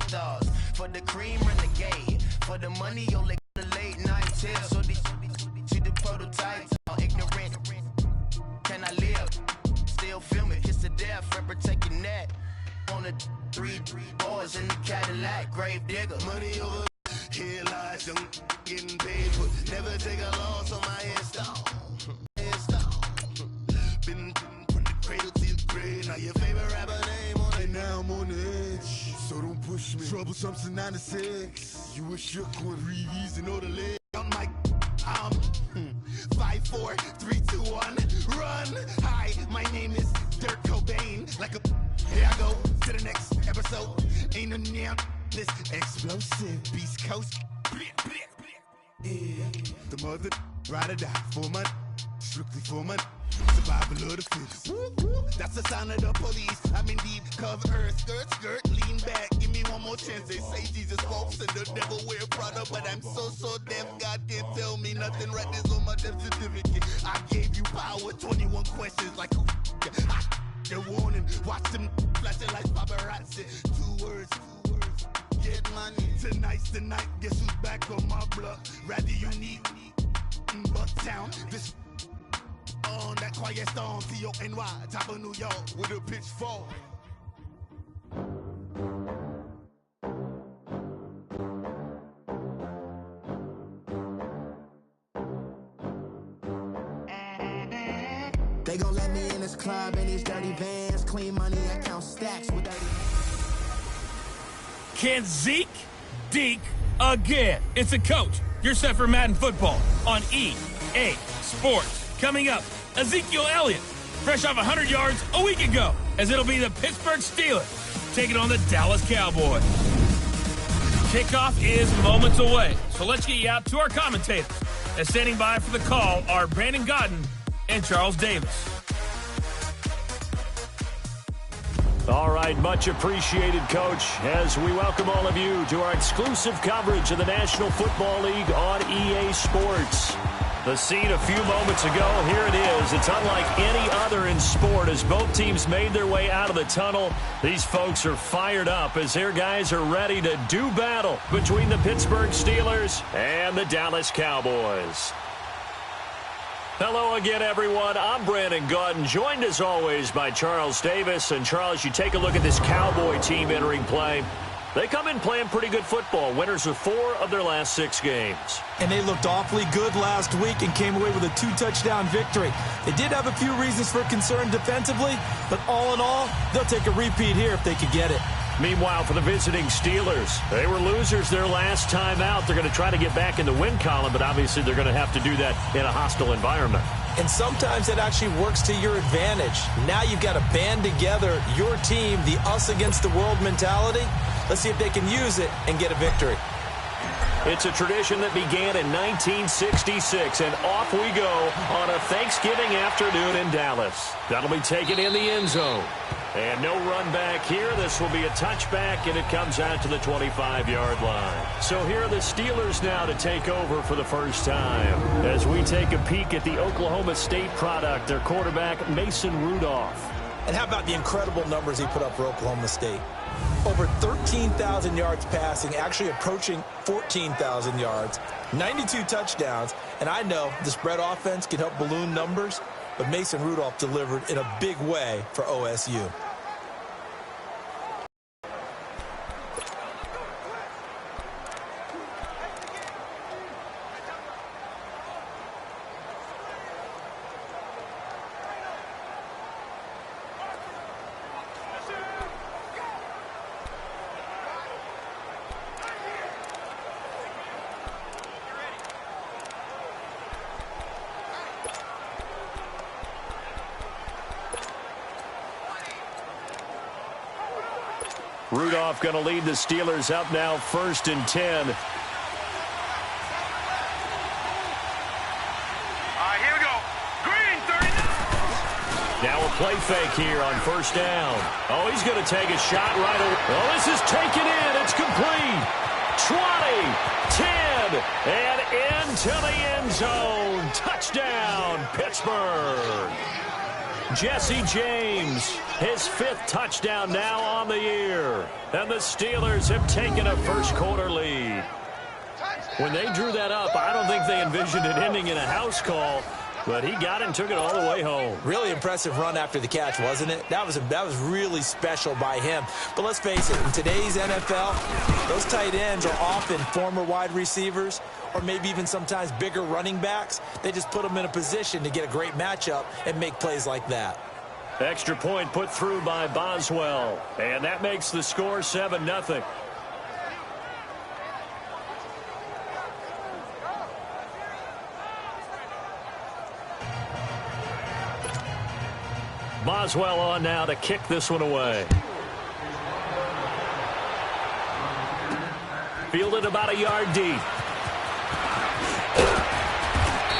stars. For the cream renegade, for the money, yo, like the late night till. So these the prototypes, all ignorant. Can I live? Still film it, kiss to death, rapper taking that. On the three boys in the Cadillac, grave digger. Money over here lies, young getting paid, but never take a loss on my install. Been from the cradle to the grave. Now your favorite rapper name on it. Now I'm on the edge, so don't push me. Troublesome to 96. You a shook one, breathe and know the leg. On my 5, 4, 3, 2, 1, run. Hi, my name is Dirk Cobain. Like a here I go to the next episode. Ain't no damn this explosive Beast Coast. Yeah, the mother ride or die for my strictly for my survival of the fittest. That's the sound of the police. I'm indeed cover skirt, lean back. Give me one more chance. They say Jesus walks and the devil wear Prada, but I'm so deaf. God can't tell me nothing. Right this on my death certificate. I gave you power. 21 questions like who? They're warning. Watch them flashing like paparazzi. Two words. Get money. Tonight's the night. Guess who's back on my block? Rather unique. Bucktown. This on that quiet storm. T-O-N-Y. Top of New York with a pitchfork. They gon' let me in this club in these dirty vans. Clean money, I count stacks with 30. Can Zeke deke again? It's a coach. You're set for Madden football on EA Sports. Coming up, Ezekiel Elliott, fresh off 100 yards a week ago, as it'll be the Pittsburgh Steelers taking on the Dallas Cowboys. Kickoff is moments away, so let's get you out to our commentators. And standing by for the call are Brandon Godden and Charles Davis. All right, much appreciated, Coach, as we welcome all of you to our exclusive coverage of the National Football League on EA Sports. The scene a few moments ago, here it is. It's unlike any other in sport as both teams made their way out of the tunnel. These folks are fired up as their guys are ready to do battle between the Pittsburgh Steelers and the Dallas Cowboys. Hello again, everyone. I'm Brandon Godden, joined as always by Charles Davis. And Charles, you take a look at this Cowboy team entering play. They come in playing pretty good football, winners of 4 of their last 6 games. And they looked awfully good last week and came away with a 2-touchdown victory. They did have a few reasons for concern defensively, but all in all, they'll take a repeat here if they could get it. Meanwhile, for the visiting Steelers, they were losers their last time out. They're going to try to get back in the win column, but obviously they're going to have to do that in a hostile environment. And sometimes that actually works to your advantage. Now you've got to band together your team, the us against the world mentality. Let's see if they can use it and get a victory. It's a tradition that began in 1966, and off we go on a Thanksgiving afternoon in Dallas. That'll be taken in the end zone. And no run back here. This will be a touchback, and it comes out to the 25-yard line. So here are the Steelers now to take over for the first time. As we take a peek at the Oklahoma State product, their quarterback, Mason Rudolph. And how about the incredible numbers he put up for Oklahoma State? Over 13,000 yards passing, actually approaching 14,000 yards, 92 touchdowns. And I know the spread offense can help balloon numbers, but Mason Rudolph delivered in a big way for OSU. Rudolph going to lead the Steelers up now 1st and 10. Here we go. Green, 39. Now a play fake here on 1st down. Oh, he's going to take a shot right away. Oh, this is taken in. It's complete. 20, 10, and into the end zone. Touchdown, Pittsburgh. Jesse James. His 5th touchdown now on the year. And the Steelers have taken a first-quarter lead. When they drew that up, I don't think they envisioned it ending in a house call. But he got it and took it all the way home. Really impressive run after the catch, wasn't it? That was really special by him. But let's face it, in today's NFL, those tight ends are often former wide receivers or maybe even sometimes bigger running backs. They just put them in a position to get a great matchup and make plays like that. Extra point put through by Boswell. And that makes the score 7-0. Boswell on now to kick this one away. Fielded about a yard deep.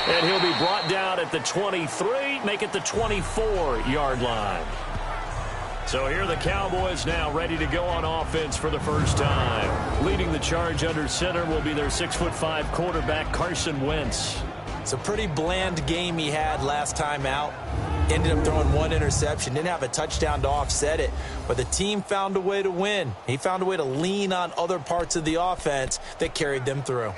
And he'll be brought down at the 23, make it the 24-yard line. So here are the Cowboys now ready to go on offense for the first time. Leading the charge under center will be their 6'5" quarterback, Carson Wentz. It's a pretty bland game he had last time out. Ended up throwing 1 interception. Didn't have a touchdown to offset it. But the team found a way to win. He found a way to lean on other parts of the offense that carried them through.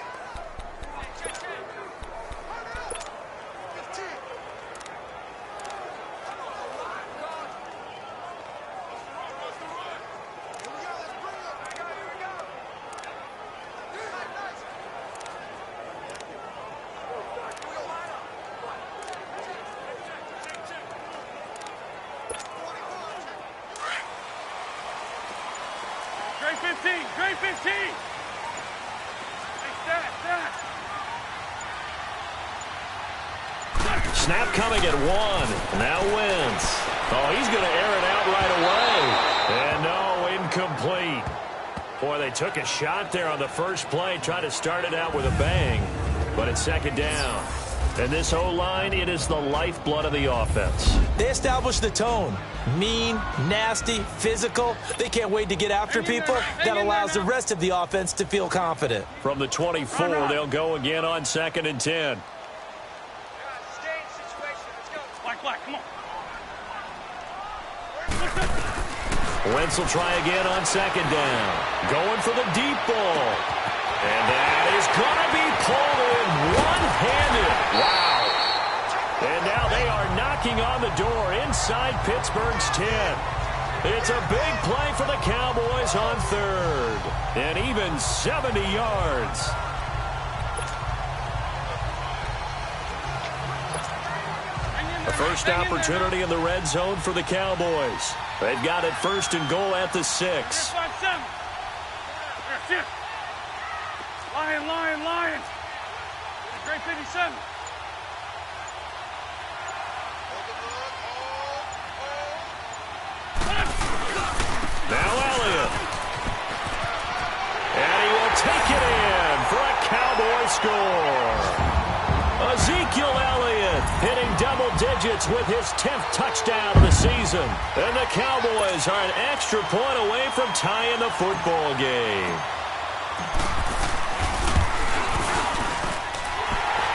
Grade 15. Snap coming at 1. Now Wentz. Oh, he's going to air it out right away. And no, incomplete. Boy, they took a shot there on the first play. Tried to start it out with a bang. But it's 2nd down. And this O-line, it is the lifeblood of the offense. They established the tone. Mean, nasty, physical. They can't wait to get after people. That allows the rest of the offense to feel confident. From the 24, they'll go again on 2nd and 10. Black, come on. Wentz will try again on 2nd down. Going for the deep ball. And that is going to be pulled in one-handed. Wow. And now they are knocking on the door inside Pittsburgh's 10. It's a big play for the Cowboys on 3rd. And even 70 yards. The first opportunity in the red zone for the Cowboys. They've got it 1st and goal at the 6. Lion. Grade 57. Now Elliott. And he will take it in for a Cowboy score. Ezekiel Elliott hitting double digits with his 10th touchdown of the season. And the Cowboys are an extra point away from tying the football game.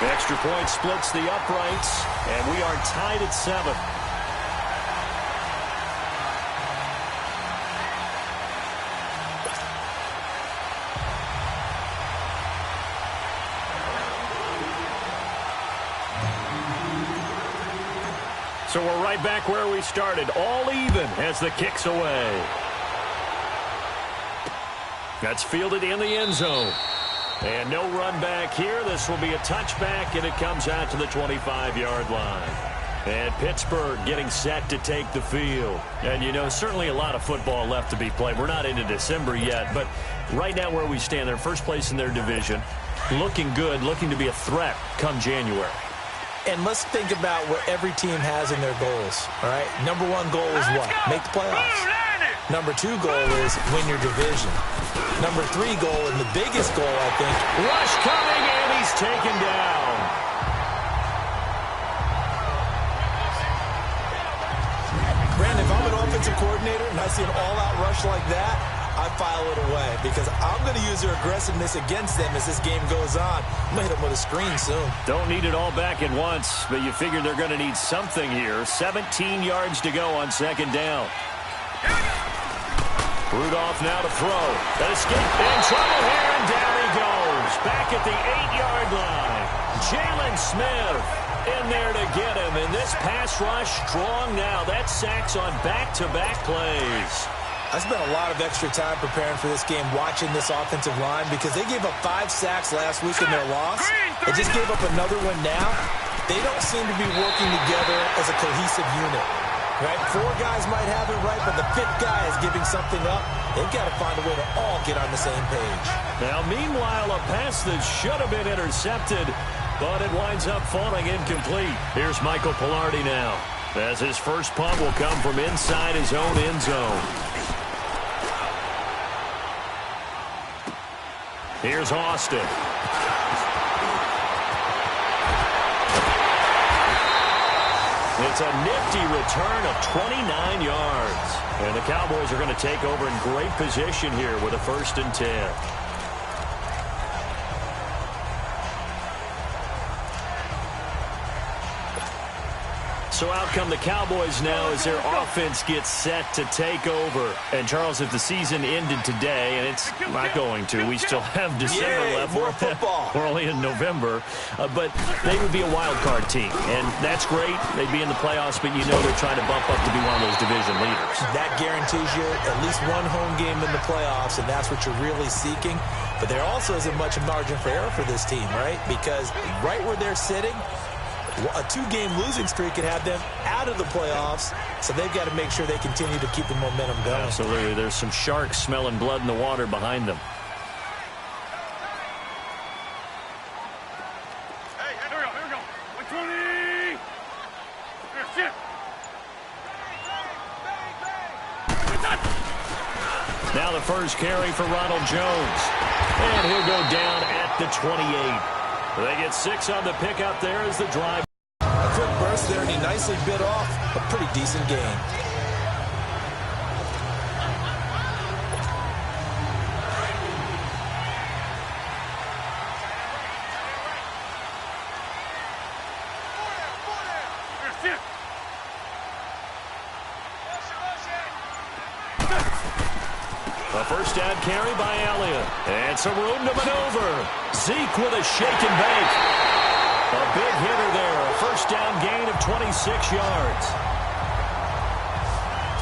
The extra point splits the uprights, and we are tied at 7. So we're right back where we started, all even as the kick's away. That's fielded in the end zone. And no run back here. This will be a touchback, and it comes out to the 25-yard line. And Pittsburgh getting set to take the field. And, you know, certainly a lot of football left to be played. We're not into December yet, but right now where we stand, they're first place in their division. Looking good, looking to be a threat come January. And let's think about what every team has in their goals, all right? Number 1 goal is what? Make the playoffs. Number 2 goal is win your division. Number 3 goal, and the biggest goal, I think. Rush coming, and he's taken down. Brandon, if I'm an offensive coordinator and I see an all-out rush like that, I file it away because I'm going to use their aggressiveness against them as this game goes on. I'm going to hit them with a screen soon. Don't need it all back at once, but you figure they're going to need something here. 17 yards to go on second down. Rudolph now to throw. That escape in trouble here, and down he goes. Back at the 8-yard line. Jalen Smith in there to get him. And this pass rush strong now. That sacks on back-to-back plays. I spent a lot of extra time preparing for this game watching this offensive line because they gave up 5 sacks last week in their loss. They just gave up another one now. They don't seem to be working together as a cohesive unit. Right? 4 guys might have it right, but the 5th guy is giving something up. They've got to find a way to all get on the same page. Now, meanwhile, a pass that should have been intercepted, but it winds up falling incomplete. Here's Michael Pilardi now, as his first punt will come from inside his own end zone. Here's Austin. It's a nifty return of 29 yards. And the Cowboys are going to take over in great position here with a 1st and 10. So out come the Cowboys now as their offense gets set to take over. And, Charles, if the season ended today, and it's not going to, we still have December left. More football. We're only in November. But they would be a wild card team. And that's great. They'd be in the playoffs, but you know they're trying to bump up to be one of those division leaders. That guarantees you at least one home game in the playoffs, and that's what you're really seeking. But there also isn't much margin for error for this team, right? Because right where they're sitting, a 2-game losing streak could have them out of the playoffs, so they've got to make sure they continue to keep the momentum going. Absolutely. There's some sharks smelling blood in the water behind them. Hey, here we go. 120. Here's it. Now the first carry for Ronald Jones. And he'll go down at the 28. They get 6 on the pick out there as the drive. A quick burst there, and he nicely bit off a pretty decent gain. A first down carry by Elliott. And some room to maneuver. Zeke with a shake and bake. A big hitter there. A first down gain of 26 yards.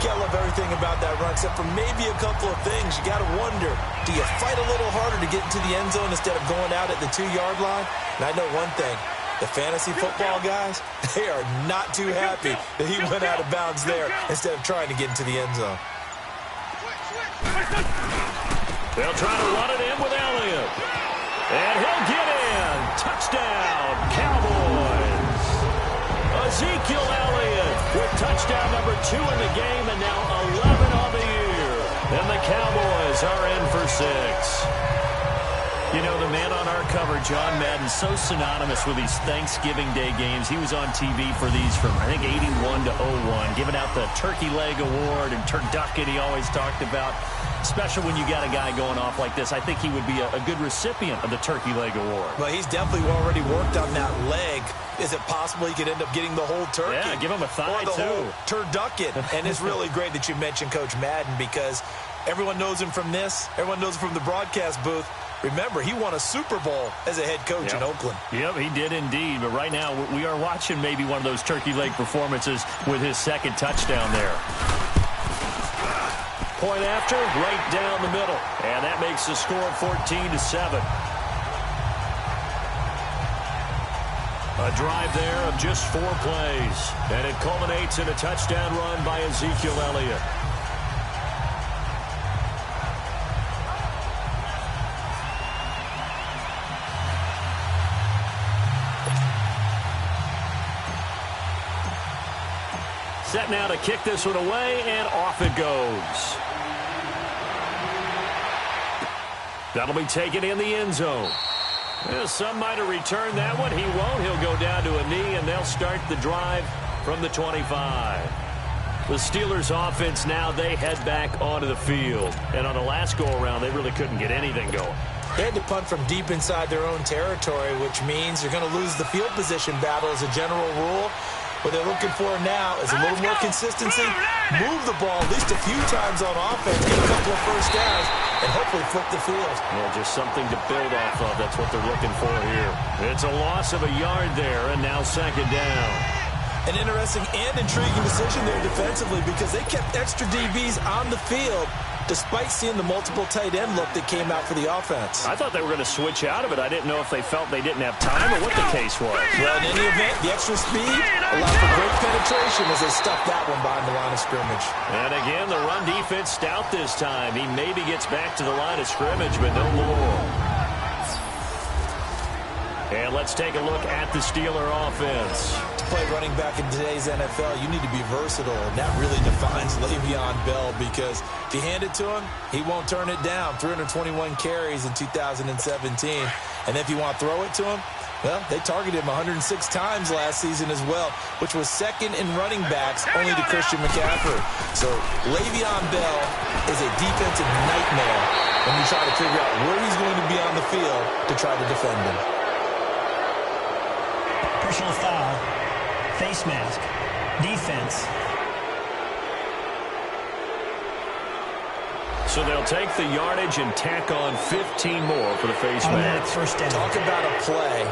Can't love everything about that run, except for maybe a couple of things. You got to wonder, do you fight a little harder to get into the end zone instead of going out at the 2-yard line? And I know one thing. The fantasy football guys, they are not too happy that he went out of bounds there instead of trying to get into the end zone. They'll try to run it in with Elliott. And he'll get in. Touchdown, Cowboys. Ezekiel Elliott with touchdown number 2 in the game and now 11 on the year. And the Cowboys are in for 6. You know, the man on our cover, John Madden, so synonymous with these Thanksgiving Day games. He was on TV for these from, I think, 81 to 01, giving out the Turkey Leg Award and turducken he always talked about. Special when you got a guy going off like this. I think he would be a good recipient of the Turkey Leg Award. Well, he's definitely already worked on that leg. Is it possible he could end up getting the whole turkey? Yeah, give him a thigh, or the whole too. turducken. And it's really great that you mentioned Coach Madden because everyone knows him from this. Everyone knows him from the broadcast booth. Remember, he won a Super Bowl as a head coach in Oakland. Yep, he did indeed. But right now, we are watching maybe one of those turkey leg performances with his second touchdown there. Point after, right down the middle. And that makes the score 14-7. A drive there of just 4 plays. And it culminates in a touchdown run by Ezekiel Elliott. Set now to kick this one away, and off it goes. That'll be taken in the end zone. Well, some might have returned that one. He won't. He'll go down to a knee, and they'll start the drive from the 25. The Steelers offense now, they head back onto the field. And on the last go-around, they really couldn't get anything going. They had to punt from deep inside their own territory, which means you're going to lose the field position battle as a general rule. What they're looking for now is a little more consistency, move the ball at least a few times on offense, get a couple of first downs, and hopefully flip the field. Yeah, just something to build off of. That's what they're looking for here. It's a loss of a yard there, and now second down. An interesting and intriguing decision there defensively because they kept extra DBs on the field despite seeing the multiple tight end look that came out for the offense. I thought they were going to switch out of it. I didn't know if they felt they didn't have time or what the case was. Well, in any event, the extra speed allowed for great penetration as they stuffed that one behind the line of scrimmage. And again, the run defense stout this time. He maybe gets back to the line of scrimmage, but no more. And let's take a look at the Steeler offense. To play running back in today's NFL, you need to be versatile, and that really defines Le'Veon Bell because if you hand it to him, he won't turn it down. 321 carries in 2017. And if you want to throw it to him, well, they targeted him 106 times last season as well, which was second in running backs only to Christian McCaffrey. So Le'Veon Bell is a defensive nightmare when you try to figure out where he's going to be on the field to try to defend him. Personal foul, face mask, defense. So they'll take the yardage and tack on 15 more for the face mask. First down. Talk about a play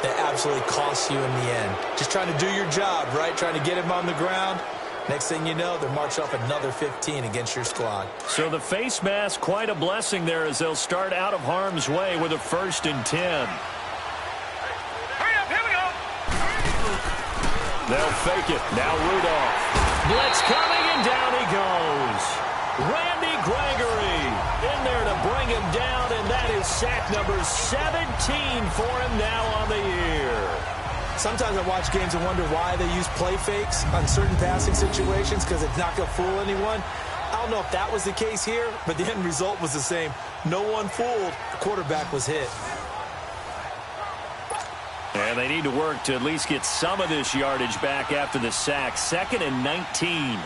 that absolutely costs you in the end. Just trying to do your job, right? Trying to get him on the ground. Next thing you know, they're marching off another 15 against your squad. So the face mask, quite a blessing there as they'll start out of harm's way with a 1st and 10. They'll fake it. Now Rudolph. Blitz coming, and down he goes. Randy Gregory in there to bring him down, and that is sack number 17 for him now on the year. Sometimes I watch games and wonder why they use play fakes on certain passing situations because it's not going to fool anyone. I don't know if that was the case here, but the end result was the same. No one fooled. The quarterback was hit. And they need to work to at least get some of this yardage back after the sack. 2nd and 19.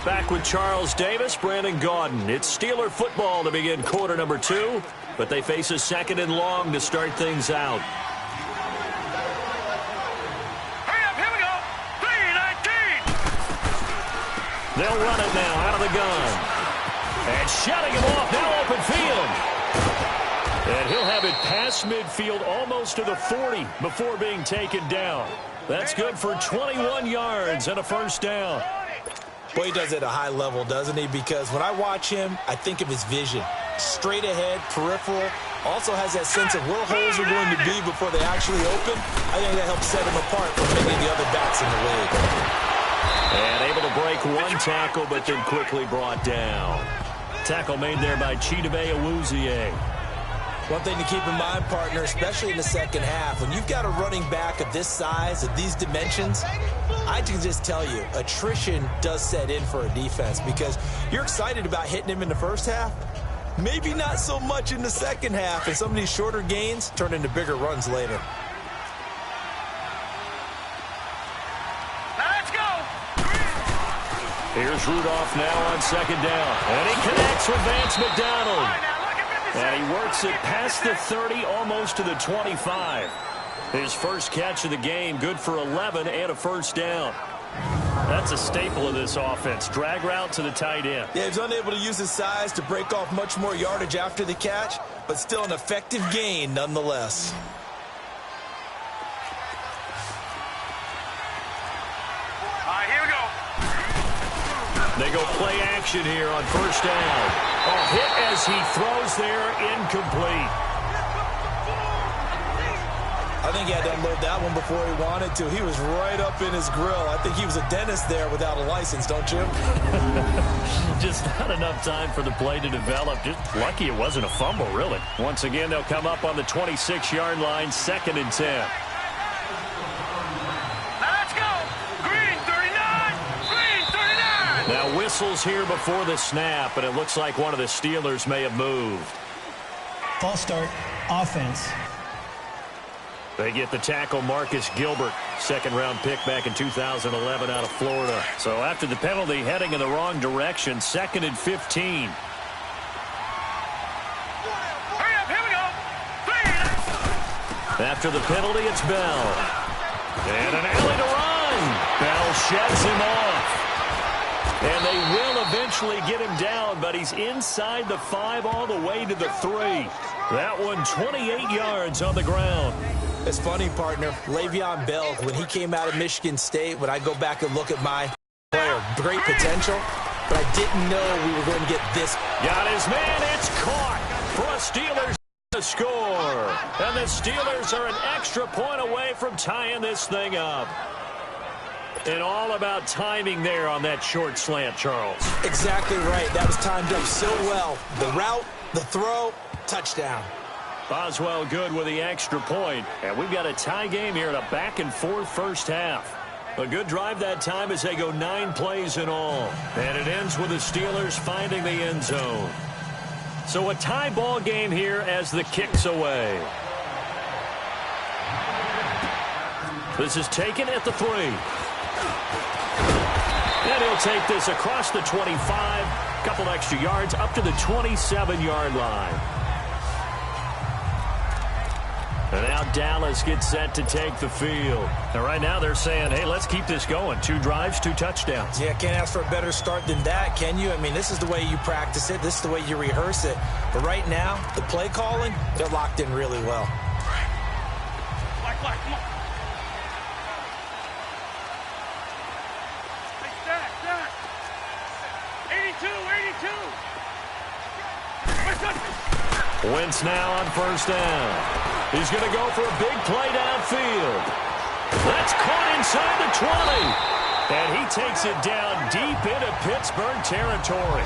Back with Charles Davis, Brandon Gaudin. It's Steeler football to begin quarter number 2, but they face a 2nd and long to start things out. They'll run it now out of the gun. And shutting him off now open field. And he'll have it past midfield almost to the 40 before being taken down. That's good for 21 yards and a 1st down. Boy, he does it at a high level, doesn't he? Because when I watch him, I think of his vision. Straight ahead, peripheral. Also has that sense of where holes are going to be before they actually open. I think that helps set him apart from many of the other backs in the league. And able to break one tackle, but then quickly brought down. Tackle made there by Chidobe Awuzie. One thing to keep in mind, partner, especially in the second half, when you've got a running back of this size, of these dimensions, I can just tell you, attrition does set in for a defense because you're excited about hitting him in the first half. Maybe not so much in the second half, and some of these shorter gains turn into bigger runs later. Here's Rudolph now on 2nd down. And he connects with Vance McDonald. And he works it past the 30, almost to the 25. His first catch of the game, good for 11 and a 1st down. That's a staple of this offense. Drag route to the tight end. Yeah, he's unable to use his size to break off much more yardage after the catch, but still an effective gain nonetheless. Here we go. They go play action here on 1st down. A hit as he throws there, incomplete. I think he had to unload that one before he wanted to. He was right up in his grill. I think he was a dentist there without a license, don't you? Just not enough time for the play to develop. Just lucky it wasn't a fumble, really. Once again, they'll come up on the 26-yard line, 2nd and 10. Now whistles here before the snap, and it looks like one of the Steelers may have moved. False start. offense. They get the tackle, Marcus Gilbert, second-round pick back in 2011 out of Florida. So after the penalty, heading in the wrong direction, 2nd and 15. Hurry up, here we go. After the penalty, it's Bell. And an alley to run. Bell sheds him off. And they will eventually get him down, but he's inside the 5 all the way to the 3. That one 28 yards on the ground. It's funny, partner. Le'Veon Bell, when he came out of Michigan State, when I go back and look at my player, great potential, but I didn't know we were going to get this. Got his man. It's caught for a Steelers to score. And the Steelers are an extra point away from tying this thing up. And all about timing there on that short slant, Charles. Exactly right. That was timed up so well. The route, the throw, touchdown. Boswell good with the extra point. And we've got a tie game here in a back-and-forth first half. A good drive that time as they go 9 plays in all. And it ends with the Steelers finding the end zone. So a tie ball game here as the kick's away. This is taken at the 3. And he'll take this across the 25. Couple extra yards up to the 27-yard line. And now Dallas gets set to take the field. And right now they're saying, hey, let's keep this going. 2 drives, 2 touchdowns. Yeah, can't ask for a better start than that, can you? I mean, this is the way you practice it. This is the way you rehearse it. But right now, the play calling, they're locked in really well. Come on. Hey, Stack. 82. Wentz now on first down. He's going to go for a big play downfield. That's caught inside the 20. And he takes it down deep into Pittsburgh territory.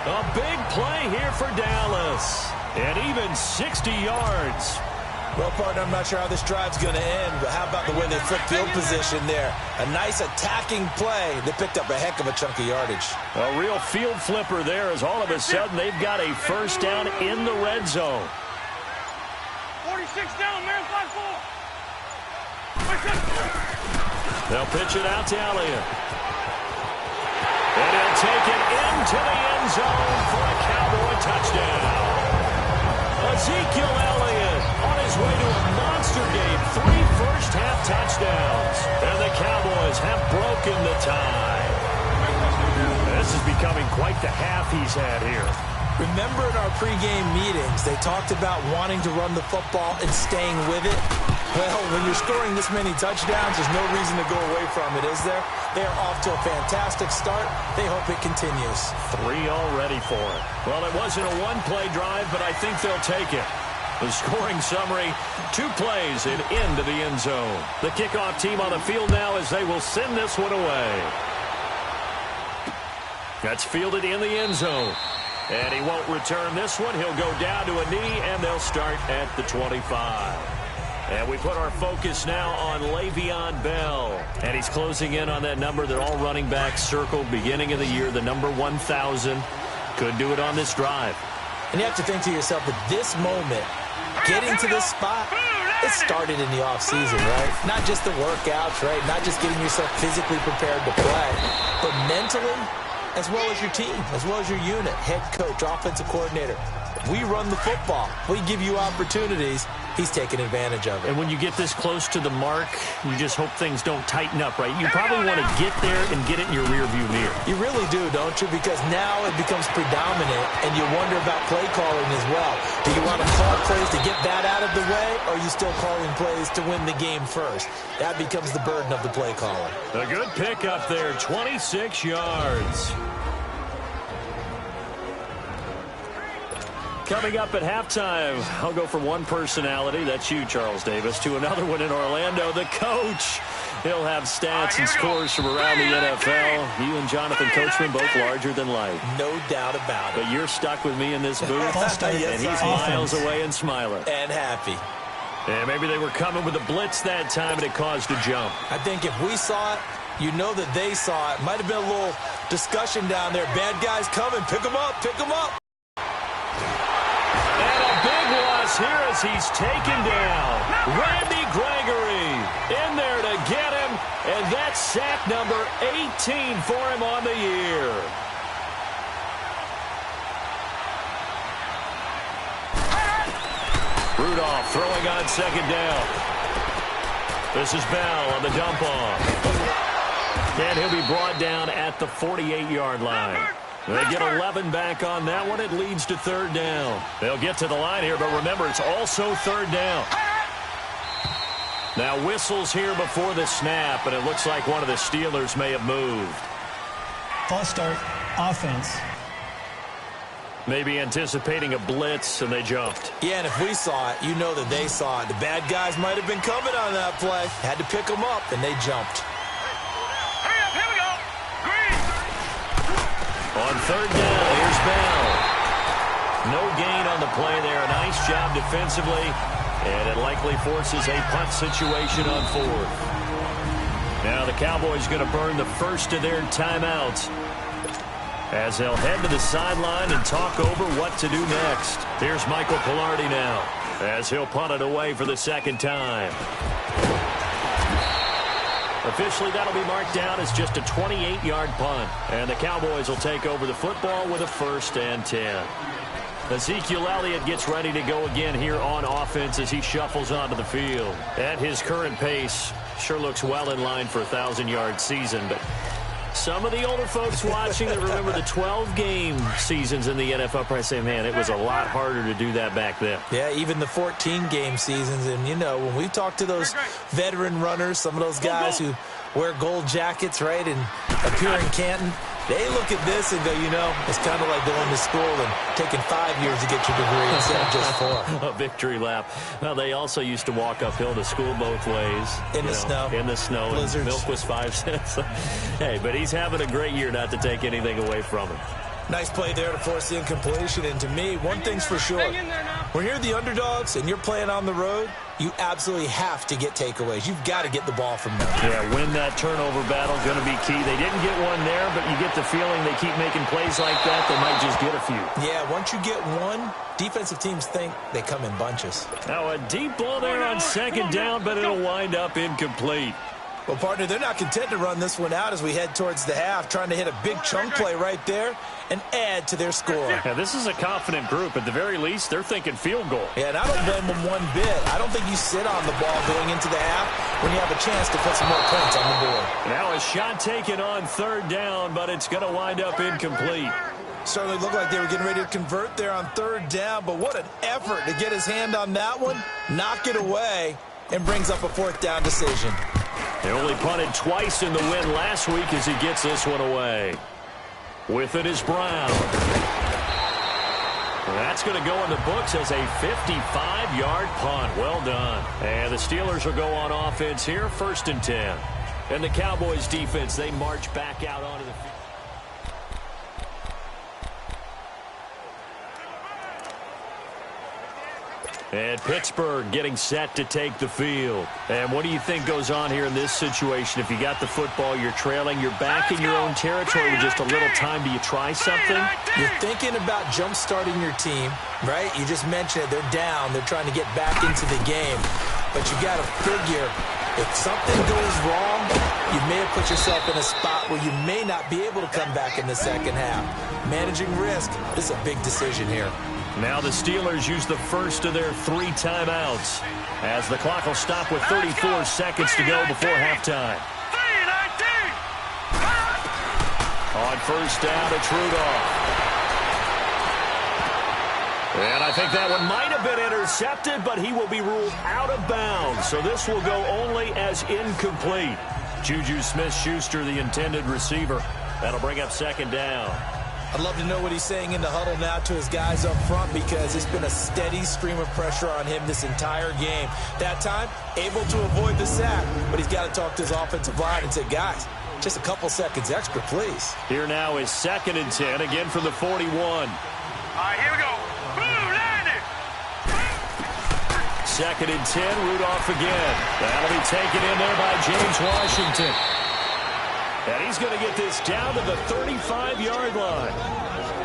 A big play here for Dallas. And even 60 yards. Well, partner, I'm not sure how this drive's going to end, but how about the way they flip field position there? A nice attacking play. They picked up a heck of a chunk of yardage. A real field flipper there as all of a sudden they've got a first down in the red zone. 46 down, man, 5-4. They'll pitch it out to Elliott. And he'll take it into the end zone for a Cowboy touchdown. Ezekiel Elliott on his way to a monster game. 3 first-half touchdowns. And the Cowboys have broken the tie. This is becoming quite the half he's had here. Remember in our pregame meetings, they talked about wanting to run the football and staying with it? Well, when you're scoring this many touchdowns, there's no reason to go away from it, is there? They are off to a fantastic start. They hope it continues. 3 already for it. Well, it wasn't a one-play drive, but I think they'll take it. The scoring summary, 2 plays and into the end zone. The kickoff team on the field now as they will send this one away. That's fielded in the end zone. And he won't return this one. He'll go down to a knee, and they'll start at the 25. And we put our focus now on Le'Veon Bell. And he's closing in on that number that all running backs circled beginning of the year, the number 1,000. Could do it on this drive. And you have to think to yourself, at this moment, getting to this spot, it started in the offseason, right? Not just the workouts, right? Not just getting yourself physically prepared to play, but mentally, as well as your team, as well as your unit, head coach, offensive coordinator. We run the football. We give you opportunities. He's taking advantage of it. And when you get this close to the mark, you just hope things don't tighten up, right? You probably want to get there and get it in your rearview mirror. You really do, don't you? Because now it becomes predominant, and you wonder about play calling as well. Do you want to call plays to get that out of the way, or are you still calling plays to win the game first? That becomes the burden of the play caller. A good pickup there, 26 yards. Coming up at halftime, I'll go from one personality, that's you, Charles Davis, to another one in Orlando, the coach. He'll have stats and scores from around the NFL. You and Jonathan Coachman both larger than life. No doubt about it. But you're stuck with me in this booth, and he's miles away and smiling. And happy. And maybe they were coming with a blitz that time, and it caused a jump. I think if we saw it, you know that they saw it. Might have been a little discussion down there. Bad guys coming. Pick them up. Pick them up. is here as he's taken down. Randy Gregory in there to get him, and that's sack number 18 for him on the year. Rudolph throwing on second down. This is Bell on the dump off. And he'll be brought down at the 48-yard line. They get 11 back on that one. It leads to third down. They'll get to the line here, but remember, it's also third down. Now whistles here before the snap, and it looks like one of the Steelers may have moved. False start, offense. Maybe anticipating a blitz, and they jumped. Yeah, and if we saw it, you know that they saw it. The bad guys might have been coming on that play. Had to pick them up, and they jumped. Hurry up, here we go. Green. On third down, here's Bell. No gain on the play there. A nice job defensively, and it likely forces a punt situation on fourth. Now the Cowboys going to burn the first of their timeouts as they'll head to the sideline and talk over what to do next. Here's Michael Pilardi now as he'll punt it away for the second time. Officially, that'll be marked down as just a 28-yard punt. And the Cowboys will take over the football with a 1st and 10. Ezekiel Elliott gets ready to go again here on offense as he shuffles onto the field. At his current pace, sure looks well in line for a 1,000-yard season, but some of the older folks watching that remember the 12-game seasons in the NFL probably say, man, it was a lot harder to do that back then. Yeah, even the 14-game seasons. And, you know, when we talk to those veteran runners, some of those guys who wear gold jackets, right, and appear in Canton, they look at this and go, you know, it's kind of like going to school and taking 5 years to get your degree instead of just 4. A victory lap. Well, they also used to walk uphill to school both ways. In the snow. In the snow. Blizzards. Milk was 5 cents. Hey, but he's having a great year, not to take anything away from him. Nice play there to force the incompletion. And to me, one thing's for sure. When you're the underdogs and you're playing on the road, you absolutely have to get takeaways. You've got to get the ball from them. Yeah, win that turnover battle, going to be key. They didn't get one there, but you get the feeling they keep making plays like that, they might just get a few. Yeah, once you get one, defensive teams think they come in bunches. Now a deep ball there on second down, but it'll wind up incomplete. Well, partner, they're not content to run this one out as we head towards the half, trying to hit a big chunk play right there and add to their score. Yeah, this is a confident group. At the very least, they're thinking field goal. Yeah, and I don't blame them one bit. I don't think you sit on the ball going into the half when you have a chance to put some more points on the board. Now a shot taken on third down, but it's going to wind up incomplete. Certainly looked like they were getting ready to convert there on third down, but what an effort to get his hand on that one, knock it away, and brings up a 4th down decision. They only punted twice in the win last week as he gets this one away. With it is Brown. That's going to go in the books as a 55-yard punt. Well done. And the Steelers will go on offense here, 1st and 10. And the Cowboys defense, they march back out onto the field. And Pittsburgh getting set to take the field. And what do you think goes on here in this situation? If you got the football, you're trailing, you're back in your own territory with just a little time. Do you try something? You're thinking about jump-starting your team, right? You just mentioned it. They're down. They're trying to get back into the game. But you got to figure, if something goes wrong, you may have put yourself in a spot where you may not be able to come back in the second half. Managing risk is a big decision here. Now the Steelers use the first of their 3 timeouts as the clock will stop with 34 seconds to go before halftime. On first down, it's Rudolph. And I think that one might have been intercepted, but he will be ruled out of bounds. So this will go only as incomplete. Juju Smith-Schuster, the intended receiver. That'll bring up second down. I'd love to know what he's saying in the huddle now to his guys up front, because it's been a steady stream of pressure on him this entire game. That time, able to avoid the sack, but he's got to talk to his offensive line and say, guys, just a couple seconds extra, please. Here now is 2nd and 10, again from the 41. All right, here we go. Boom, land it. 2nd and 10, Rudolph again. That'll be taken in there by James Washington. And he's going to get this down to the 35-yard line.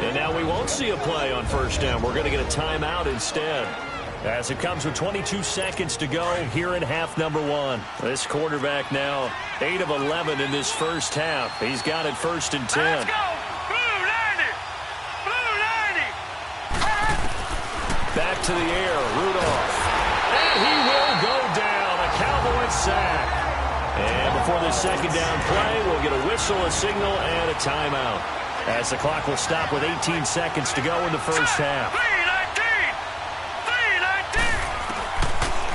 And now we won't see a play on first down. We're going to get a timeout instead. as it comes with 22 seconds to go here in half number 1. This quarterback now 8 of 11 in this first half. He's got it 1st and 10. Let's go! Blue 90! Blue 90! Back to the air, Rudolph. And he will go down. A Cowboy sack. And before this second down play, we'll get a whistle, a signal, and a timeout, as the clock will stop with 18 seconds to go in the first half. 3-19!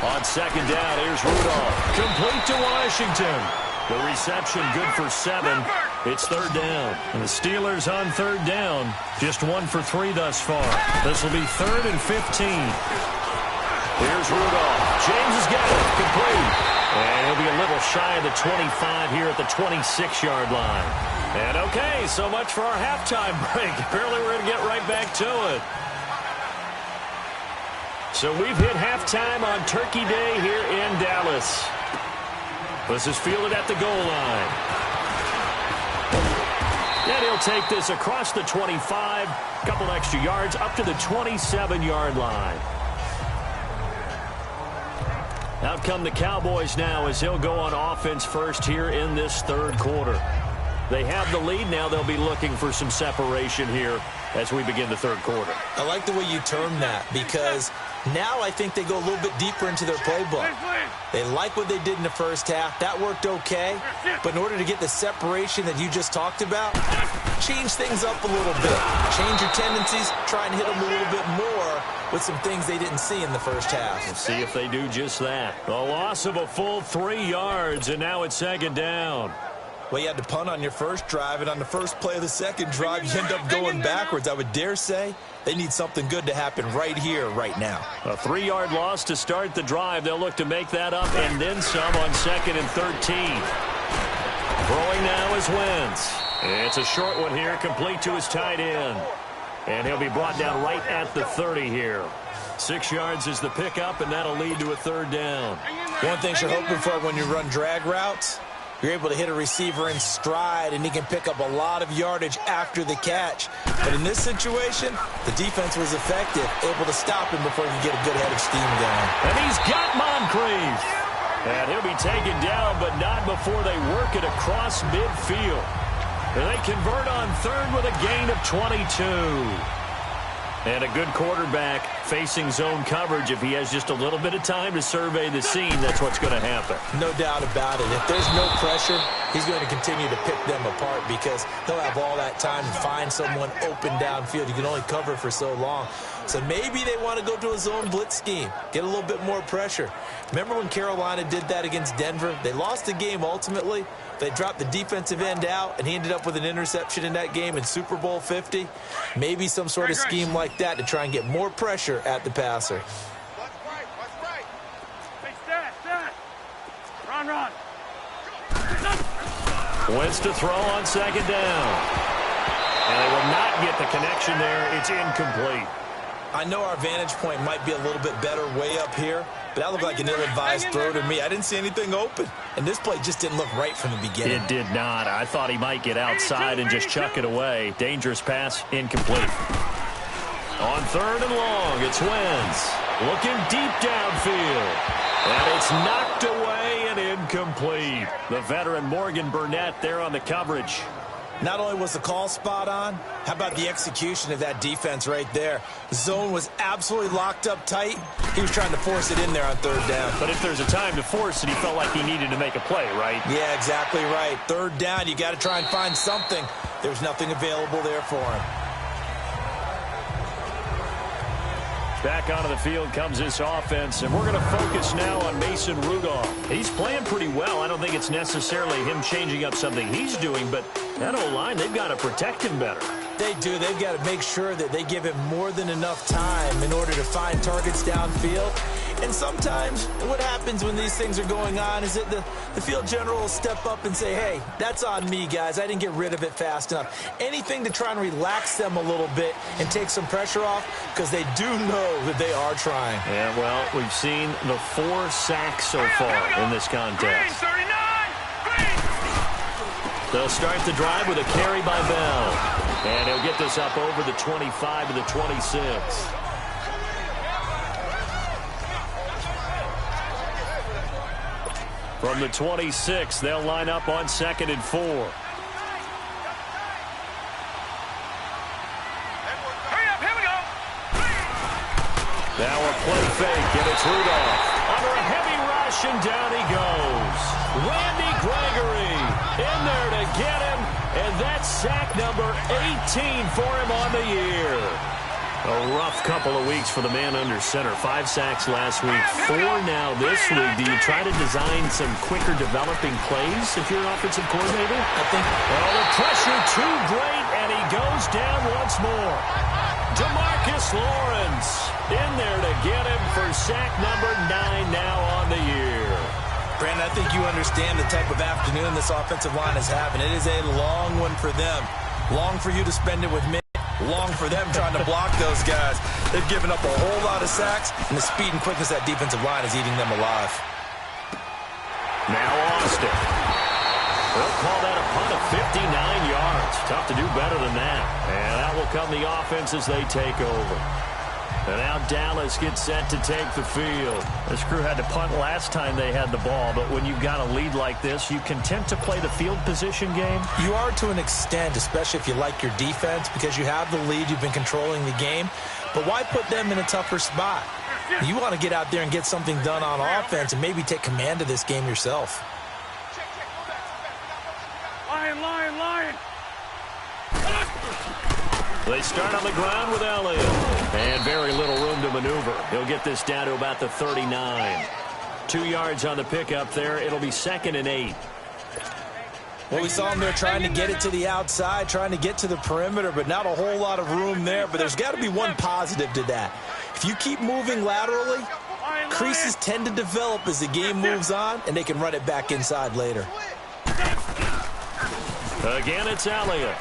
On second down, here's Rudolph. Complete to Washington. The reception good for 7. It's 3rd down. And the Steelers on 3rd down. Just 1 for 3 thus far. This will be 3rd and 15. Here's Rudolph. James has got it. Complete. And he'll be a little shy of the 25 here at the 26-yard line. And okay, so much for our halftime break. Apparently we're going to get right back to it. So we've hit halftime on Turkey Day here in Dallas. This is fielded at the goal line. And he'll take this across the 25, a couple extra yards, up to the 27-yard line. Out come the Cowboys now as he'll go on offense first here in this 3rd quarter. They have the lead. Now they'll be looking for some separation here as we begin the 3rd quarter. I like the way you term that, because now I think they go a little bit deeper into their playbook. They like what they did in the first half. That worked okay. But in order to get the separation that you just talked about, change things up a little bit. Change your tendencies. Try and hit them a little bit more with some things they didn't see in the first half. We'll see if they do just that. A loss of a full 3 yards, and now it's 2nd down. Well, you had to punt on your first drive, and on the first play of the second drive, you end up going backwards. I would dare say they need something good to happen right here, right now. A 3-yard loss to start the drive. They'll look to make that up and then some on 2nd and 13. Throwing now is Wentz. It's a short one here, complete to his tight end. And he'll be brought down right at the 30 here. 6 yards is the pickup, and that'll lead to a 3rd down. One thing you're hoping for when you run drag routes, you're able to hit a receiver in stride, and he can pick up a lot of yardage after the catch. But in this situation, the defense was effective, able to stop him before he could get a good head of steam going. And he's got Moncrief. And he'll be taken down, but not before they work it across midfield. And they convert on 3rd with a gain of 22. And a good quarterback facing zone coverage. If he has just a little bit of time to survey the scene, that's what's going to happen. No doubt about it. If there's no pressure, he's going to continue to pick them apart because he'll have all that time to find someone open downfield. You can only cover for so long. So maybe they want to go to a zone blitz scheme, get a little bit more pressure. Remember when Carolina did that against Denver? They lost the game ultimately. They dropped the defensive end out, and he ended up with an interception in that game in Super Bowl 50. Maybe some sort of scheme like that to try and get more pressure at the passer. Hey, stat. Run. Wentz to throw on 2nd down. And they will not get the connection there. It's incomplete. I know our vantage point might be a little bit better way up here, but that looked like an ill-advised throw to me. I didn't see anything open, and this play just didn't look right from the beginning. It did not. I thought he might get outside and just chuck it away. Dangerous pass, incomplete. On 3rd and long, it's Wentz. Looking deep downfield. And it's knocked away and incomplete. The veteran Morgan Burnett there on the coverage. Not only was the call spot on, how about the execution of that defense right there? The zone was absolutely locked up tight. He was trying to force it in there on 3rd down. But if there's a time to force it, he felt like he needed to make a play, right? Yeah, exactly right. 3rd down, you got to try and find something. There's nothing available there for him. Back onto the field comes this offense, and we're going to focus now on Mason Rudolph. He's playing pretty well. I don't think it's necessarily him changing up something he's doing, but that O-line, they've got to protect him better. They do. They've got to make sure that they give him more than enough time in order to find targets downfield. And sometimes what happens when these things are going on is that the field general will step up and say, hey, that's on me, guys. I didn't get rid of it fast enough. Anything to try and relax them a little bit and take some pressure off, because they do know that they are trying. Yeah, well, we've seen the 4 sacks so far in this contest. They'll start the drive with a carry by Bell. And he'll get this up over the 25 to the 26. From the 26, they'll line up on 2nd and 4. Hurry up, here we go. Now a play fake, and it's Rudolph. Under a heavy rush, and down he goes. Randy Gregory in there to get him, and that's sack number 18 for him on the year. A rough couple of weeks for the man under center. 5 sacks last week, 4 now this week. Do you try to design some quicker developing plays if you're an offensive coordinator? I think. Well, the pressure too great, and he goes down once more. DeMarcus Lawrence in there to get him for sack number 9 now on the year. Brandon, I think you understand the type of afternoon this offensive line is having. It is a long one for them. Long for you to spend it with me. Long for them trying to block those guys. They've given up a whole lot of sacks, and the speed and quickness of that defensive line is eating them alive. Now Austin. They'll call that a punt of 59 yards. Tough to do better than that. And that will come the offense as they take over. And now Dallas gets set to take the field. This crew had to punt last time they had the ball, but when you've got a lead like this, you content to play the field position game? You are to an extent, especially if you like your defense, because you have the lead, you've been controlling the game. But why put them in a tougher spot? You want to get out there and get something done on offense and maybe take command of this game yourself. Lion, lion, lion. They start on the ground with Elliott. And very little room to maneuver. He'll get this down to about the 39. 2 yards on the pickup there. It'll be 2nd and 8. Well, we saw him there trying to get it to the outside, trying to get to the perimeter, but not a whole lot of room there. But there's got to be one positive to that. If you keep moving laterally, creases tend to develop as the game moves on, and they can run it back inside later. Again, it's Elliott.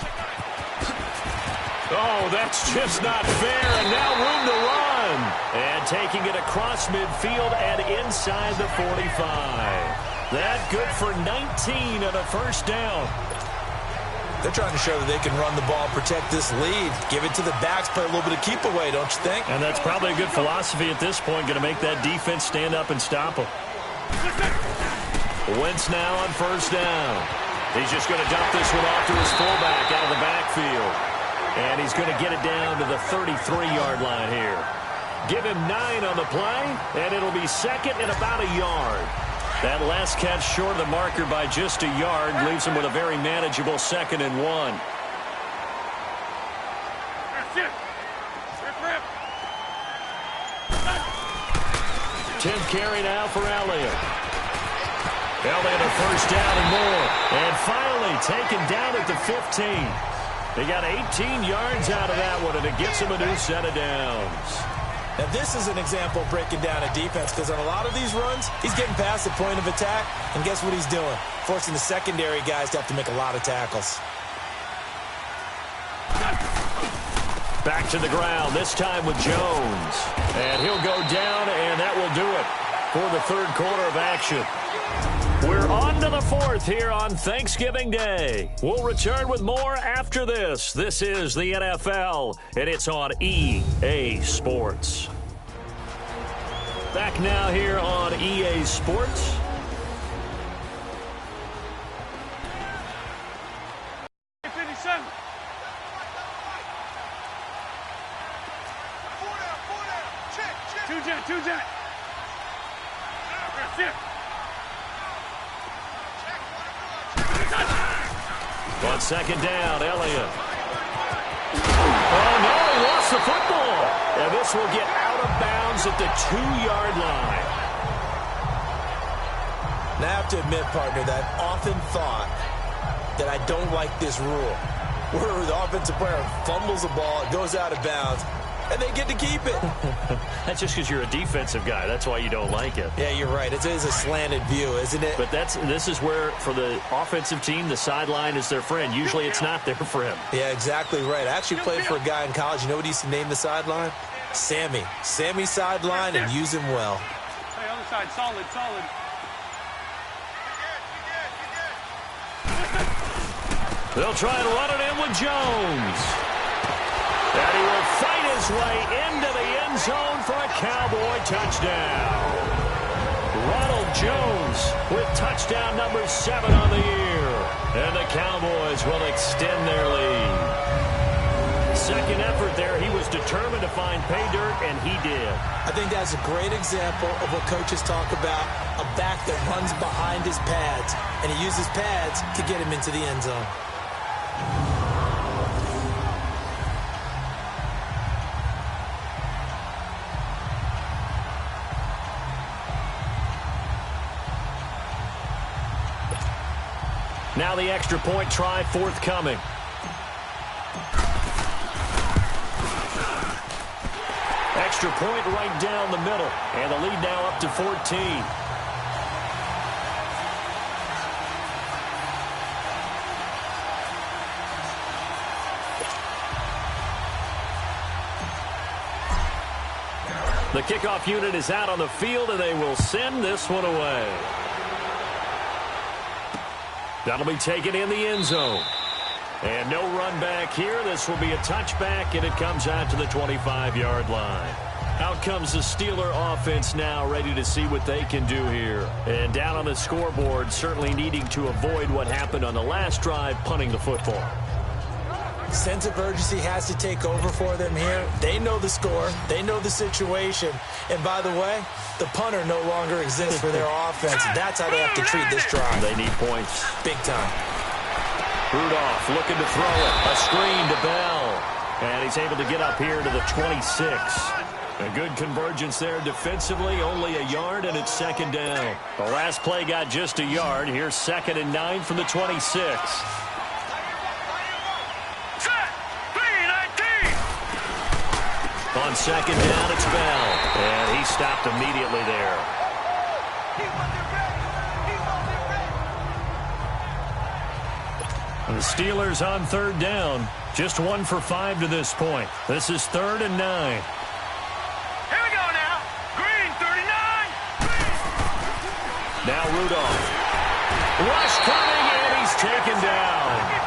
Oh, that's just not fair, and now room to run. And taking it across midfield and inside the 45. That good for 19 and a first down. They're trying to show that they can run the ball, protect this lead, give it to the backs, play a little bit of keep away, don't you think? And that's probably a good philosophy at this point, going to make that defense stand up and stop them. Wentz now on first down. He's just going to dump this one off to his fullback out of the backfield. And he's going to get it down to the 33-yard line here. Give him 9 on the play, and it'll be 2nd and about a yard. That last catch short of the marker by just a yard leaves him with a very manageable 2nd and 1. 10th carry now for Elliott. Elliott a first down and more. And finally taken down at the 15. They got 18 yards out of that one, and it gets him a new set of downs. Now, this is an example of breaking down a defense, because on a lot of these runs, he's getting past the point of attack, and guess what he's doing? Forcing the secondary guys to have to make a lot of tackles. Back to the ground, this time with Jones. And he'll go down, and that will do it for the third quarter of action. We're on to the 4th here on Thanksgiving Day. We'll return with more after this. This is the NFL, and it's on EA Sports. Back now here on EA Sports. Two jet. On second down, Elliott. Oh, no, he lost the football. And this will get out of bounds at the 2-yard line. Now, I have to admit, partner, that I've often thought that I don't like this rule, where the offensive player fumbles the ball, it goes out of bounds, and they get to keep it. That's just because you're a defensive guy. That's why you don't like it. Yeah, you're right. It is a slanted view, isn't it? But this is where, for the offensive team, the sideline is their friend. Usually it's not there for him. Yeah, exactly right. I actually played for a guy in college. You know what he used to name the sideline? Sammy. Sammy sideline, and use him well. Hey, other side, solid. They'll try and run it in with Jones. And he will fight his way into the end zone for a Cowboy touchdown. Ronald Jones with touchdown number 7 on the year. And the Cowboys will extend their lead. Second effort there, he was determined to find pay dirt, and he did. I think that's a great example of what coaches talk about, a back that runs behind his pads, and he uses pads to get him into the end zone. Now the extra point try forthcoming. Extra point right down the middle. And the lead now up to 14. The kickoff unit is out on the field, and they will send this one away. That'll be taken in the end zone. And no run back here. This will be a touchback, and it comes out to the 25-yard line. Out comes the Steeler offense now, ready to see what they can do here. And down on the scoreboard, certainly needing to avoid what happened on the last drive, punting the football. Sense of urgency has to take over for them here. They know the score. They know the situation. And by the way, the punter no longer exists for their offense. That's how they have to treat this drive. They need points. Big time. Rudolph looking to throw it. A screen to Bell. And he's able to get up here to the 26. A good convergence there defensively. Only a yard, and it's second down. The last play got just a yard. Here's 2nd and 9 from the 26. On second down, it's Bell. And he stopped immediately there. The Steelers on 3rd down. Just 1 for 5 to this point. This is 3rd and 9. Here we go now. Green, 39. Now Rudolph. Rush coming, and he's taken down.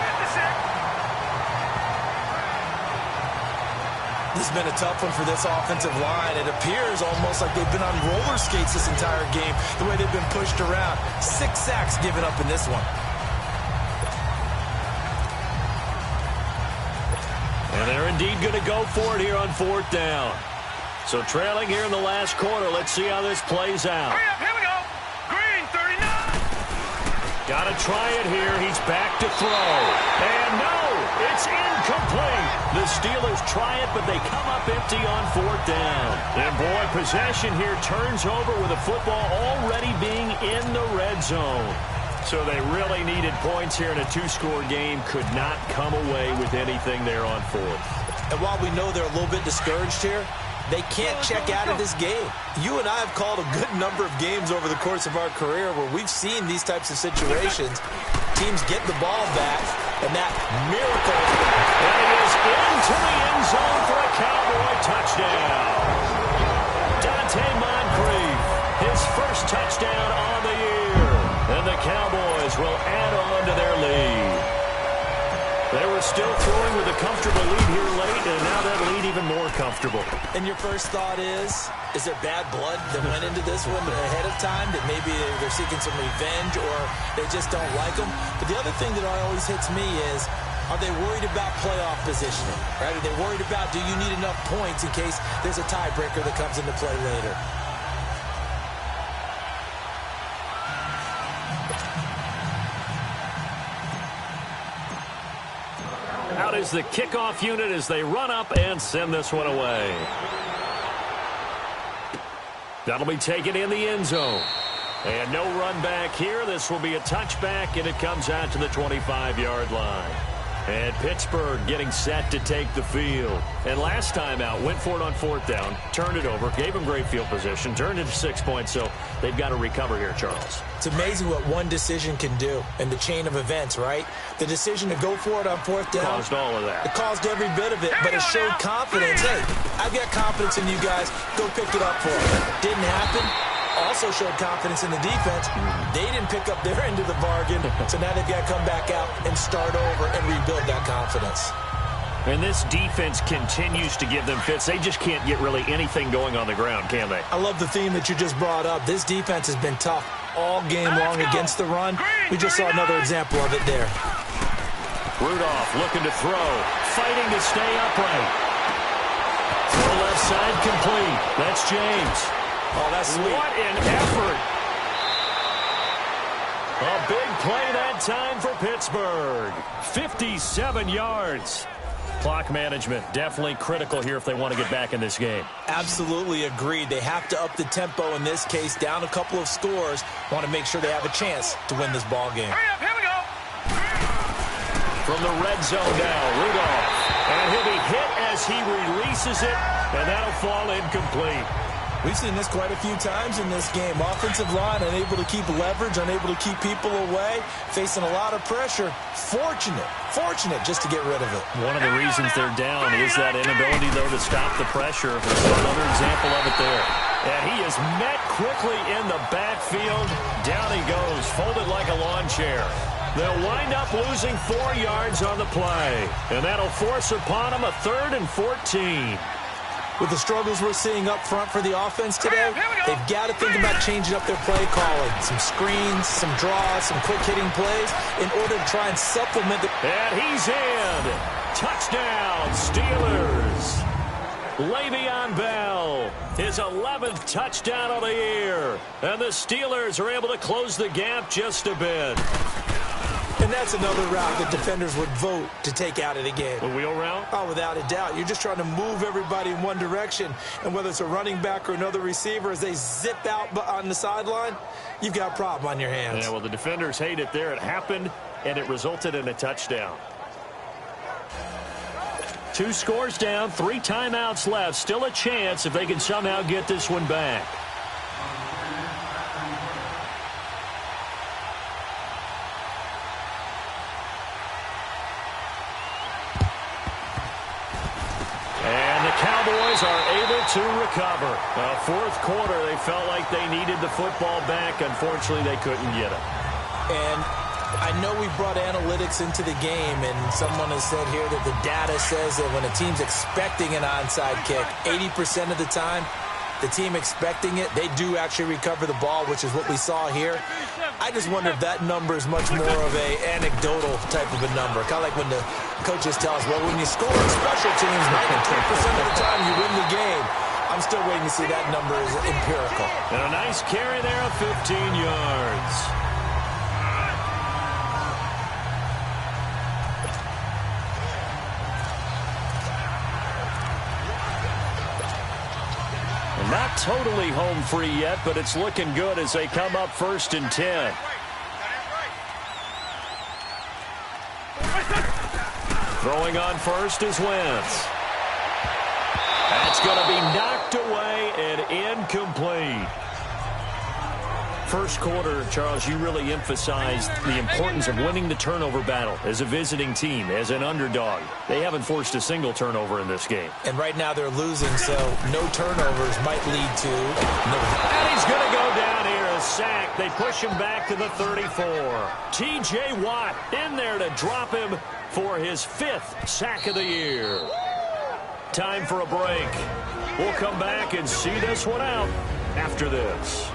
This has been a tough one for this offensive line. It appears almost like they've been on roller skates this entire game, the way they've been pushed around. 6 sacks given up in this one. And they're indeed going to go for it here on 4th down. So trailing here in the last quarter. Let's see how this plays out. Hurry up, here we go. Green, 39. Got to try it here. He's back to throw. And no, it's incomplete. The Steelers try it, but they come up empty on 4th down. And boy, possession here turns over with the football already being in the red zone. So they really needed points here in a 2-score game. Could not come away with anything there on 4th. And while we know they're a little bit discouraged here, they can't check out of this game. You and I have called a good number of games over the course of our career where we've seen these types of situations. Teams get the ball back, and that miracle. And he is into the end zone for a Cowboy touchdown. Dante Moncrief, his first touchdown on the year. And the Cowboys will add on to their lead. They were still throwing with a comfortable lead here late, and now that lead even more comfortable. And your first thought is there bad blood that went into this one ahead of time, that maybe they're seeking some revenge or they just don't like them? But the other thing that always hits me is, are they worried about playoff positioning? Right? Are they worried about, do you need enough points in case there's a tiebreaker that comes into play later? Out is the kickoff unit as they run up and send this one away. That'll be taken in the end zone. And no run back here. This will be a touchback, and it comes out to the 25-yard line. And Pittsburgh getting set to take the field. And last time out, went for it on 4th down, turned it over, gave them great field position, turned it to 6 points, so they've got to recover here, Charles. It's amazing what one decision can do in the chain of events, right? The decision to go for it on 4th down. Caused all of that. It caused every bit of it, but it showed confidence. Hey, I've got confidence in you guys. Go pick it up for me. Didn't happen. Also showed confidence in the defense. They didn't pick up their end of the bargain, so now they've got to come back out and start over and rebuild that confidence. And this defense continues to give them fits. They just can't get really anything going on the ground, can they? I love the theme that you just brought up. This defense has been tough all game long against the run. We just saw another example of it there. Rudolph looking to throw, fighting to stay upright. Throw left side complete. That's James. Oh, that's sweet. What an effort. A big play that time for Pittsburgh. 57 yards. Clock management definitely critical here if they want to get back in this game. Absolutely agreed. They have to up the tempo in this case, down a couple of scores. Want to make sure they have a chance to win this ball game. Hurry up, here we go. From the red zone now, Rudolph. And he'll be hit as he releases it, and that'll fall incomplete. We've seen this quite a few times in this game. Offensive line unable to keep leverage, unable to keep people away, facing a lot of pressure. Fortunate just to get rid of it. One of the reasons they're down is that inability, though, to stop the pressure. Another example of it there. And he is met quickly in the backfield. Down he goes, folded like a lawn chair. They'll wind up losing 4 yards on the play. And that'll force upon them a 3rd and 14. With the struggles we're seeing up front for the offense today, they've got to think about changing up their play calling. Some screens, some draws, some quick-hitting plays in order to try and supplement the... And he's in. Touchdown, Steelers. Le'Veon Bell, his 11th touchdown of the year. And the Steelers are able to close the gap just a bit. And that's another route that defenders would vote to take out of the game. The wheel route? Oh, without a doubt. You're just trying to move everybody in one direction. And whether it's a running back or another receiver, as they zip out on the sideline, you've got a problem on your hands. Yeah, well, the defenders hate it there. It happened, and it resulted in a touchdown. 2 scores down, 3 timeouts left. Still a chance if they can somehow get this one back. Cowboys are able to recover. Fourth quarter, they felt like they needed the football back. Unfortunately, they couldn't get it. And I know we brought analytics into the game, and someone has said here that the data says that when a team's expecting an onside kick, 80% of the time, the team expecting it, they do actually recover the ball, which is what we saw here. I just wonder if that number is much more of a anecdotal type of a number. Kind of like when the coaches tell us, well, when you score on special teams, 93% of the time you win the game. I'm still waiting to see that number is empirical. And a nice carry there of 15 yards. Not totally home free yet, but it's looking good as they come up 1st and 10. Throwing on first is Wentz. That's going to be knocked away and incomplete. First quarter, Charles, you really emphasized the importance of winning the turnover battle as a visiting team, as an underdog. They haven't forced a single turnover in this game. And right now they're losing, so no turnovers might lead to... And he's going to go down here, a sack. They push him back to the 34. T.J. Watt in there to drop him for his 5th sack of the year. Time for a break. We'll come back and see this one out after this.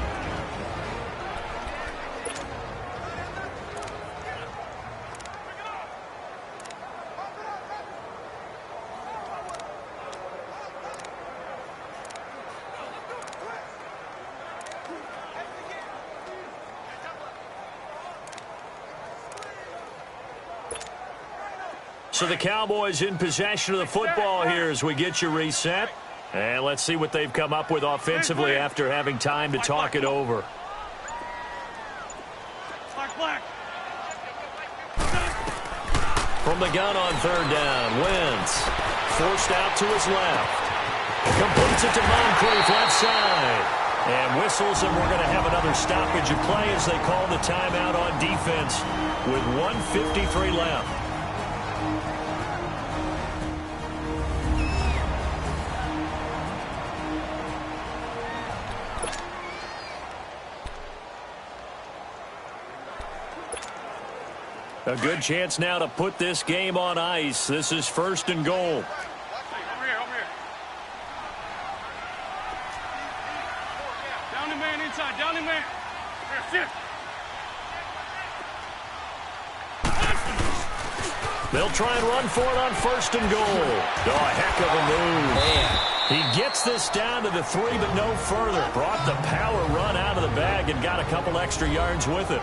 So the Cowboys in possession of the football here as we get you reset. And let's see what they've come up with offensively after having time to talk it over. From the gun on 3rd down, Wentz forced out to his left. Completes it to Moncrief left side. And whistles, and we're going to have another stoppage of play as they call the timeout on defense with 1:53 left. A good chance now to put this game on ice. This is 1st and goal. Over here. Down the man inside. Down the man. Here, shift. They'll try and run for it on 1st and goal. Oh, a heck of a move. Man. He gets this down to the 3, but no further. Brought the power run out of the bag and got a couple extra yards with it.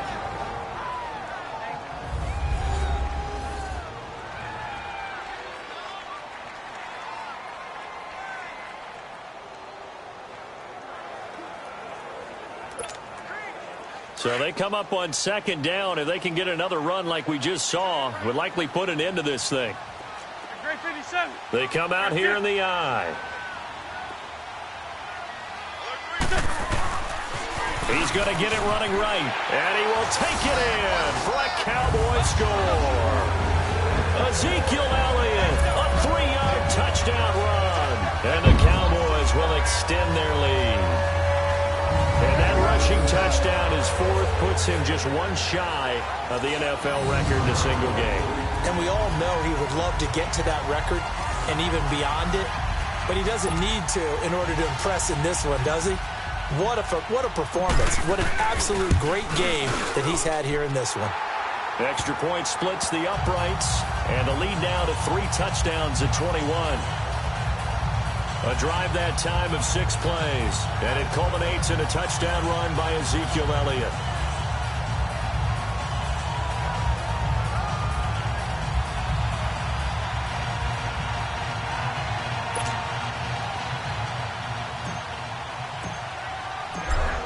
So they come up on 2nd down. If they can get another run like we just saw, would likely put an end to this thing. Great 57. They come out here in the eye. He's going to get it running right, and he will take it in for a Cowboy score. Ezekiel Elliott, a 3-yard touchdown run, and the Cowboys will extend their lead. And that rushing touchdown, his 4th, puts him just one shy of the NFL record in a single game. And we all know he would love to get to that record and even beyond it, but he doesn't need to in order to impress in this one, does he? What a performance. What an absolute great game that he's had here in this one. Extra point splits the uprights, and the lead now to 3 touchdowns at 21. A drive that time of 6 plays, and it culminates in a touchdown run by Ezekiel Elliott.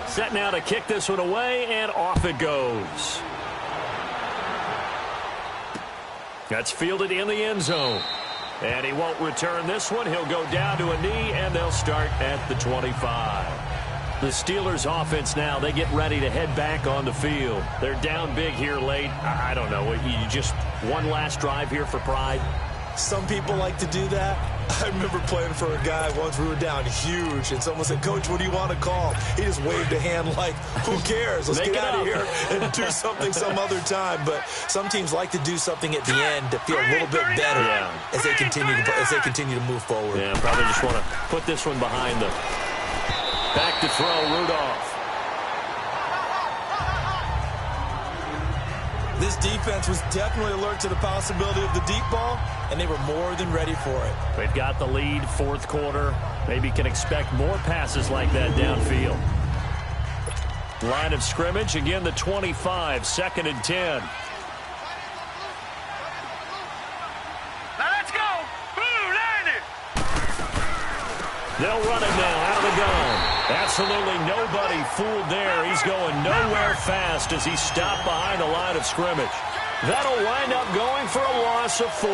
Set now to kick this one away, and off it goes. That's fielded in the end zone. And he won't return this one. He'll go down to a knee, and they'll start at the 25. The Steelers offense now, they get ready to head back on the field. They're down big here late. I don't know. You just one last drive here for pride? Some people like to do that. I remember playing for a guy once. We were down huge, and someone said, "Coach, what do you want to call?" He just waved a hand like, who cares? Let's get out of here and do something some other time. But some teams like to do something at the end to feel a little bit better as they continue to move forward. Yeah, probably just want to put this one behind them. Back to throw, Rudolph. This defense was definitely alert to the possibility of the deep ball, and they were more than ready for it. They've got the lead, 4th quarter. Maybe can expect more passes like that downfield. Line of scrimmage, again the 25, 2nd and 10. Now let's go. Blue, line it. They'll run him now out of the gun. Absolutely nobody fooled there. He's going nowhere fast as he stopped behind the line of scrimmage. That'll wind up going for a loss of 4.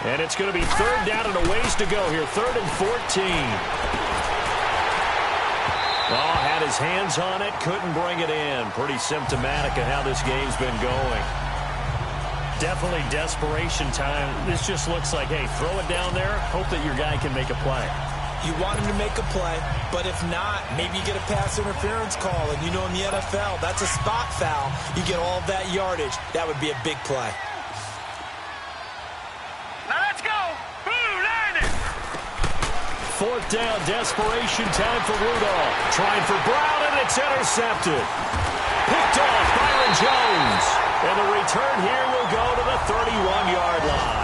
And it's going to be 3rd down and a ways to go here. 3rd and 14. Oh, had his hands on it, couldn't bring it in. Pretty symptomatic of how this game's been going. Definitely desperation time. This just looks like, hey, throw it down there, hope that your guy can make a play. You want him to make a play, but if not, maybe you get a pass interference call. And you know in the NFL, that's a spot foul. You get all of that yardage. That would be a big play. Now let's go. Blue, line it. 4th down, desperation time for Rudolph. Trying for Brown, and it's intercepted. Picked off Byron Jones. And the return here will go to the 31-yard line.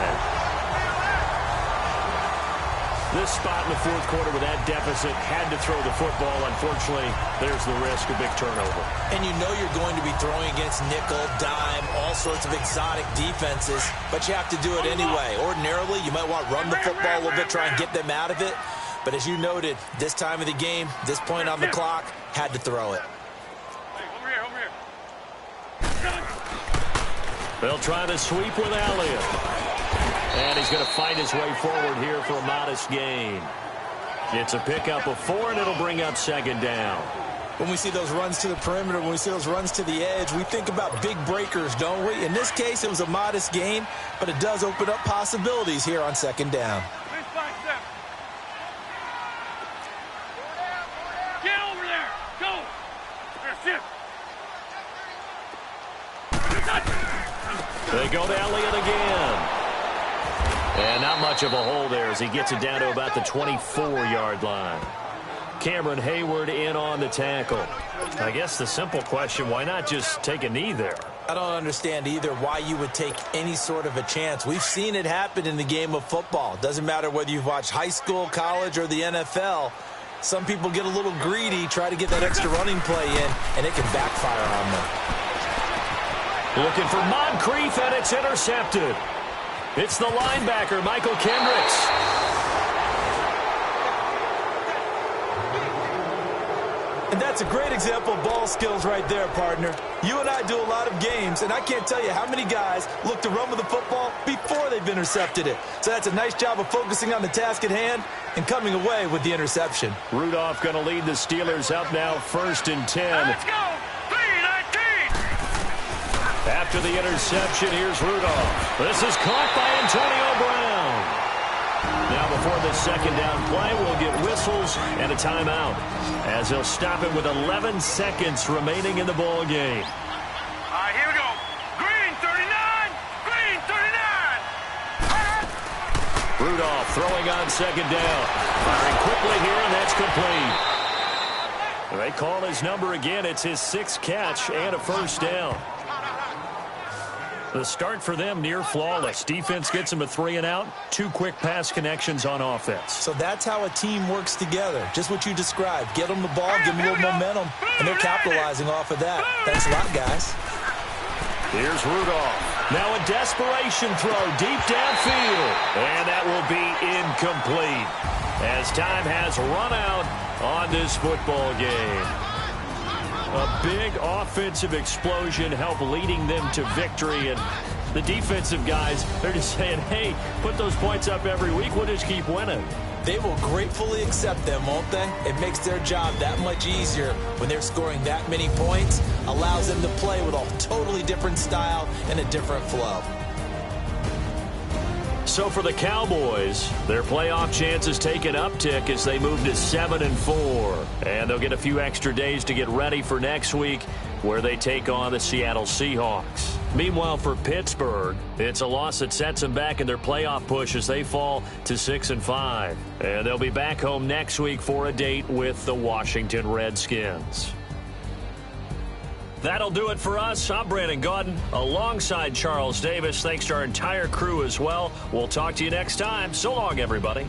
This spot in the 4th quarter with that deficit, had to throw the football. Unfortunately, there's the risk of big turnover. And you know you're going to be throwing against nickel, dime, all sorts of exotic defenses, but you have to do it anyway. Ordinarily, you might want to run the football a little bit, try and get them out of it. But as you noted, this time of the game, this point on the clock, had to throw it. Hey, over here. They'll try to sweep with Elliott. And he's going to fight his way forward here for a modest gain. It's a pickup of 4, and it'll bring up 2nd down. When we see those runs to the perimeter, when we see those runs to the edge, we think about big breakers, don't we? In this case, it was a modest gain, but it does open up possibilities here on 2nd down. Get over there. Go. There, shift. They go to Elliott again. And not much of a hole there as he gets it down to about the 24-yard line. Cameron Hayward in on the tackle. I guess the simple question, why not just take a knee there? I don't understand either why you would take any sort of a chance. We've seen it happen in the game of football. Doesn't matter whether you've watched high school, college, or the NFL. Some people get a little greedy, try to get that extra running play in, and it can backfire on them. Looking for Moncrief, and it's intercepted. It's the linebacker, Michael Kendricks. And that's a great example of ball skills right there, partner. You and I do a lot of games, and I can't tell you how many guys look to run with the football before they've intercepted it. So that's a nice job of focusing on the task at hand and coming away with the interception. Rudolph going to lead the Steelers up now 1st and 10. Let's go! 3-19! After the interception, here's Rudolph. This is caught by Antonio Brown. Now before the second down play, we'll get whistles and a timeout as they'll stop it with 11 seconds remaining in the ball game. All right, here we go. Green 39! Green 39! Rudolph throwing on second down. Firing quickly here, and that's complete. They call his number again. It's his 6th catch and a first down. The start for them near flawless. Defense gets them a 3-and-out. 2 quick pass connections on offense. So that's how a team works together. Just what you described. Get them the ball, give them a little momentum, and they're capitalizing off of that. Thanks a lot, guys. Here's Rudolph. Now a desperation throw deep downfield. And that will be incomplete as time has run out on this football game. A big offensive explosion helped leading them to victory. And the defensive guys, they're just saying, hey, put those points up every week. We'll just keep winning. They will gratefully accept them, won't they? It makes their job that much easier when they're scoring that many points. Allows them to play with a totally different style and a different flow. So for the Cowboys, their playoff chances take an uptick as they move to 7-4. And they'll get a few extra days to get ready for next week where they take on the Seattle Seahawks. Meanwhile, for Pittsburgh, it's a loss that sets them back in their playoff push as they fall to 6-5. And they'll be back home next week for a date with the Washington Redskins. That'll do it for us. I'm Brandon Gaudin alongside Charles Davis. Thanks to our entire crew as well. We'll talk to you next time. So long, everybody.